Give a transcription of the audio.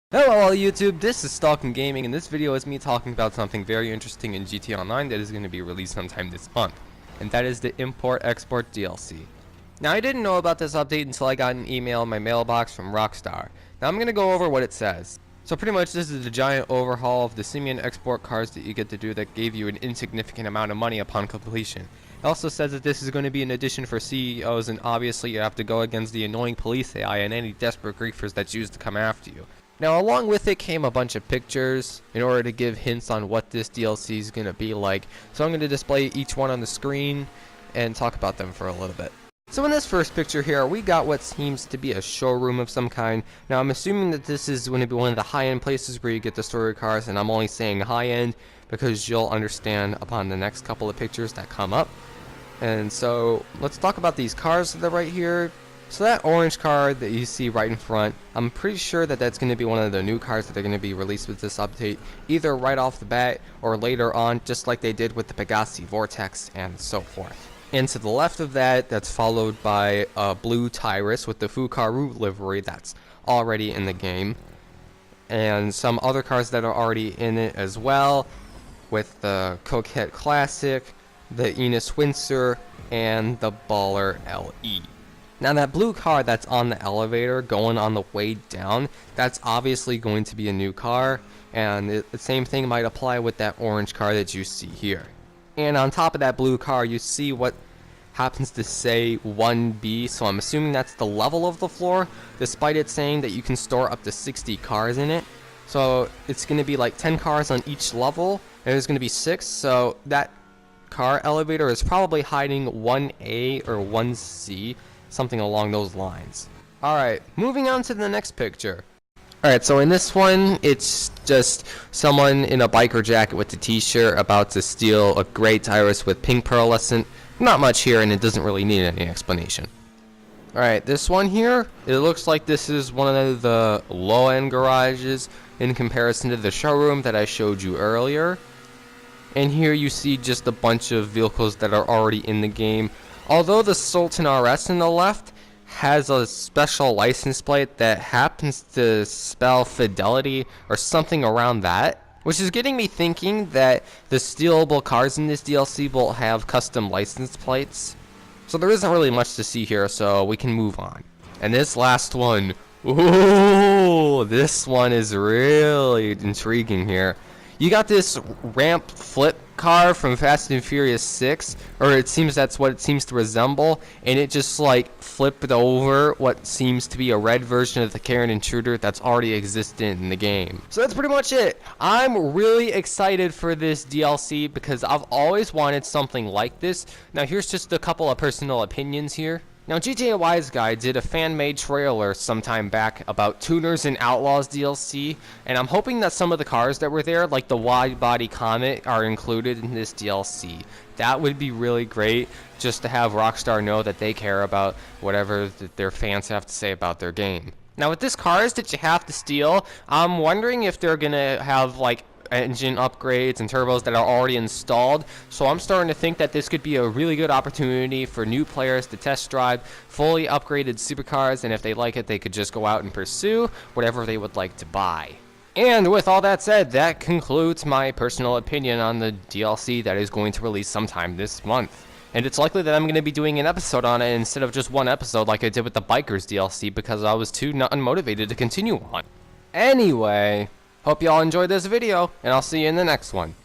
Hello all YouTube, this is Stalkin Gaming, and this video is me talking about something very interesting in GTA Online that is going to be released sometime this month, and that is the Import-Export DLC. Now I didn't know about this update until I got an email in my mailbox from Rockstar. Now I'm going to go over what it says. So pretty much this is a giant overhaul of the Simeon export cars that you get to do that gave you an insignificant amount of money upon completion. It also says that this is going to be an addition for CEOs, and obviously you have to go against the annoying police AI and any desperate griefers that choose to come after you. Now along with it came a bunch of pictures in order to give hints on what this DLC is going to be like. So I'm going to display each one on the screen and talk about them for a little bit. So in this first picture here, we got what seems to be a showroom of some kind. Now I'm assuming that this is going to be one of the high-end places where you get the story cars, and I'm only saying high-end because you'll understand upon the next couple of pictures that come up. And so let's talk about these cars that are right here. So that orange car that you see right in front, I'm pretty sure that that's going to be one of the new cars that are going to be released with this update, either right off the bat or later on, just like they did with the Pegassi Vortex and so forth. And to the left of that, that's followed by a blue Tyrus with the Fukaru livery that's already in the game, and some other cars that are already in it as well, with the Coquette Classic, the Enos Windsor, and the Baller LE. Now that blue car that's on the elevator going on the way down, that's obviously going to be a new car, and the same thing might apply with that orange car that you see here. And on top of that blue car you see what happens to say 1B, so I'm assuming that's the level of the floor, despite it saying that you can store up to 60 cars in it. So it's going to be like 10 cars on each level, and there's going to be 6, so that car elevator is probably hiding 1A or 1C, something along those lines. Alright, moving on to the next picture. Alright, so in this one, it's just someone in a biker jacket with a t-shirt about to steal a gray Tyrus with pink pearlescent. Not much here, and it doesn't really need any explanation. Alright, this one here, it looks like this is one of the low-end garages in comparison to the showroom that I showed you earlier. And here you see just a bunch of vehicles that are already in the game. Although the Sultan RS on the left has a special license plate that happens to spell Fidelity or something around that, which is getting me thinking that the stealable cars in this DLC will have custom license plates. So there isn't really much to see here, so we can move on. And this last one, ooh, this one is really intriguing here. You got this ramp flip car from Fast and Furious 6, or it seems that's what it seems to resemble, and it just like flipped over what seems to be a red version of the Karen intruder that's already existed in the game. So that's pretty much it. I'm really excited for this DLC because I've always wanted something like this. Now here's just a couple of personal opinions here. Now GTA Wise Guy did a fan-made trailer sometime back about Tuners and Outlaws DLC, and I'm hoping that some of the cars that were there, like the wide-body Comet, are included in this DLC. That would be really great, just to have Rockstar know that they care about whatever their fans have to say about their game. Now with this cars that you have to steal, I'm wondering if they're gonna have like engine upgrades and turbos that are already installed, so I'm starting to think that this could be a really good opportunity for new players to test drive fully upgraded supercars, and if they like it they could just go out and pursue whatever they would like to buy. And with all that said, that concludes my personal opinion on the DLC that is going to release sometime this month. And it's likely that I'm going to be doing an episode on it instead of just one episode like I did with the Bikers DLC because I was too unmotivated to continue on. Anyway, hope y'all enjoyed this video, and I'll see you in the next one.